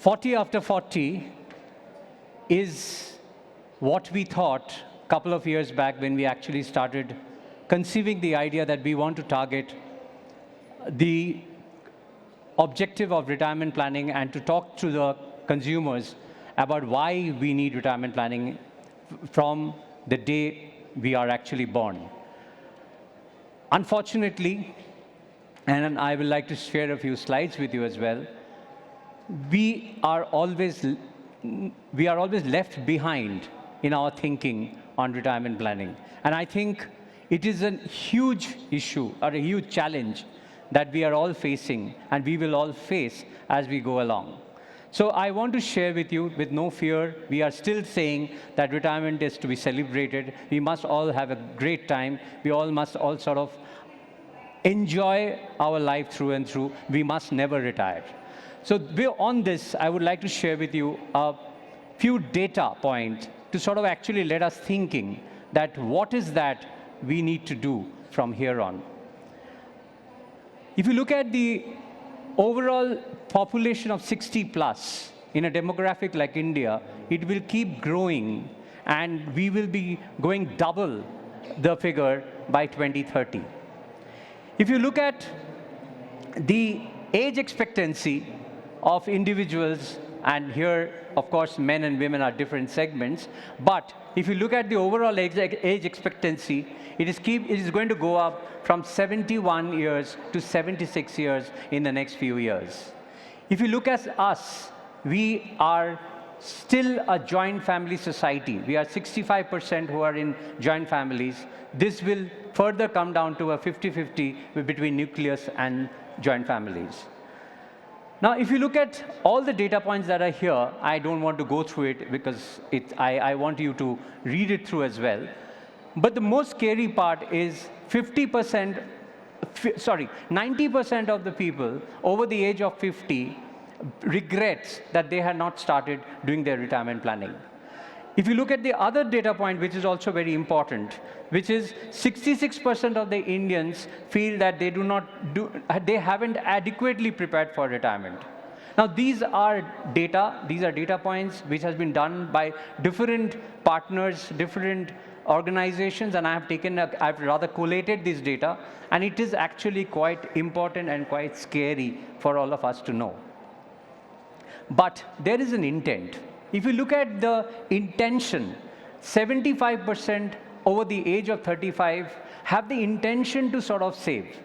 40 after 40 is what we thought a couple of years back when we actually started conceiving the idea that we want to target the objective of retirement planning and to talk to the consumers about why we need retirement planning from the day we are actually born. Unfortunately, and I would like to share a few slides with you as well, we are always left behind in our thinking on retirement planning. And I think it is a huge issue or a huge challenge that we are all facing and we will all face as we go along. So I want to share with you, with no fear, we are still saying that retirement is to be celebrated. We must all have a great time. We all must all sort of enjoy our life through and through. We must never retire. So on this, I would like to share with you a few data points to sort of actually let us thinking that what is that we need to do from here on. If you look at the overall population of 60 plus in a demographic like India, it will keep growing and we will be going double the figure by 2030. If you look at the age expectancy of individuals, and here, of course, men and women are different segments, but if you look at the overall age expectancy, it is going to go up from 71 years to 76 years in the next few years. If you look at us, we are still a joint family society. We are 65% who are in joint families. This will further come down to a 50-50 between nucleus and joint families. Now, if you look at all the data points that are here, I don't want to go through it because I want you to read it through as well. But the most scary part is 90% of the people over the age of 50 regrets that they had not started doing their retirement planning. If you look at the other data point, which is also very important, which is 66% of the Indians feel that they haven't adequately prepared for retirement. Now, these are data points which has been done by different partners, different organizations, and I've rather collated this data, and it is actually quite important and quite scary for all of us to know. But there is an intent. If you look at the intention, 75% over the age of 35 have the intention to sort of save.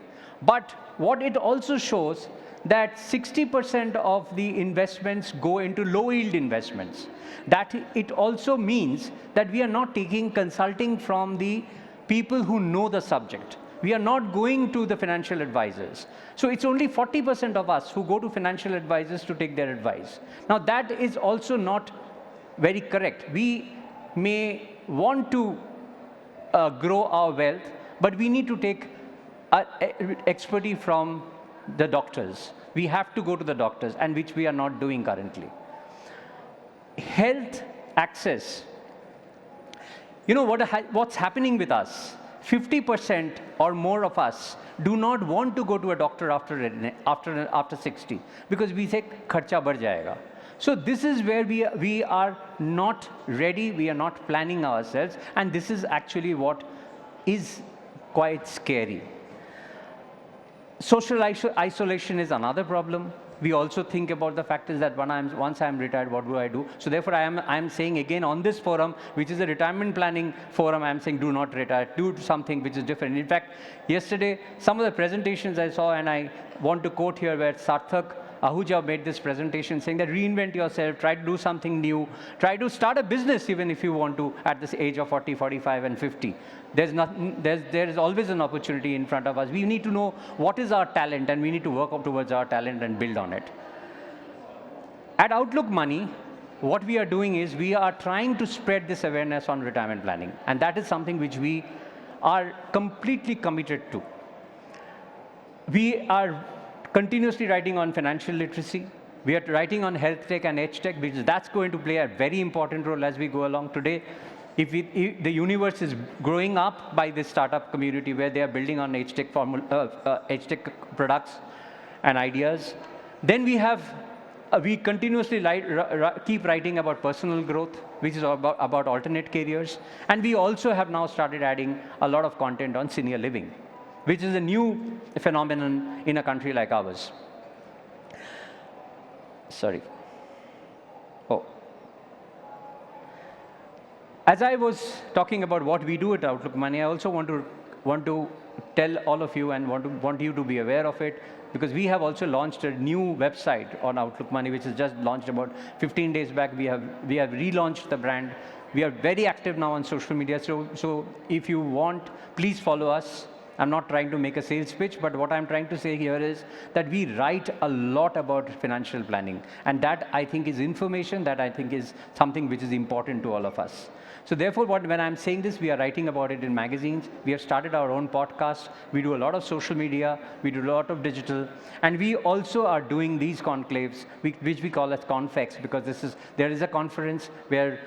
But what it also shows that 60% of the investments go into low-yield investments. That it also means that we are not taking consulting from the people who know the subject. We are not going to the financial advisors. So it's only 40% of us who go to financial advisors to take their advice. Now that is also not very correct. We may want to grow our wealth, but we need to take expertise from the doctors. We have to go to the doctors, and which we are not doing currently. Health access. You know what's happening with us? 50% or more of us do not want to go to a doctor after 60 because we say kharcha badh jayega. So this is where we are not ready, we are not planning ourselves, and this is actually what is quite scary. Social isolation is another problem. We also think about the fact is that once I'm retired, what do I do? So therefore, I'm saying again on this forum, which is a retirement planning forum, I'm saying do not retire, do something which is different. In fact, yesterday, some of the presentations I saw, and I want to quote here where Sarthak Ahuja made this presentation saying that reinvent yourself, try to do something new, try to start a business even if you want to at this age of 40, 45, and 50. There is always an opportunity in front of us. We need to know what is our talent, and we need to work up towards our talent and build on it. At Outlook Money, what we are doing is we are trying to spread this awareness on retirement planning, and that is something which we are completely committed to. We are continuously writing on financial literacy. We are writing on health tech and edge tech because that's going to play a very important role as we go along today. If the universe is growing up by this startup community where they are building on edge tech products and ideas, then we have We continuously keep writing about personal growth, which is about alternate careers. And we also have now started adding a lot of content on senior living, which is a new phenomenon in a country like ours. Sorry. Oh. As I was talking about what we do at Outlook Money, I also want to tell all of you and want you to be aware of it, because we have also launched a new website on Outlook Money, which is just launched about 15 days back. We have relaunched the brand. We are very active now on social media. So if you want, please follow us. I'm not trying to make a sales pitch, but what I'm trying to say here is that we write a lot about financial planning. And that, I think, is information that I think is something which is important to all of us. So therefore, when I'm saying this, we are writing about it in magazines. We have started our own podcast. We do a lot of social media. We do a lot of digital. And we also are doing these conclaves, which we call as Confex, because there is a conference where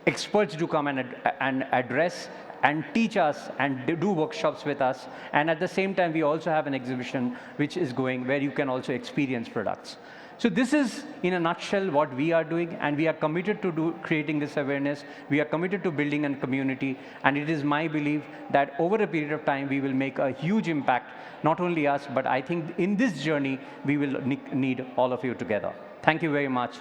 experts do come and address and teach us and do workshops with us. And at the same time, we also have an exhibition which is going where you can also experience products. So this is, in a nutshell, what we are doing, and we are committed to creating this awareness. We are committed to building a community, and it is my belief that over a period of time, we will make a huge impact, not only us, but I think in this journey, we will need all of you together. Thank you very much.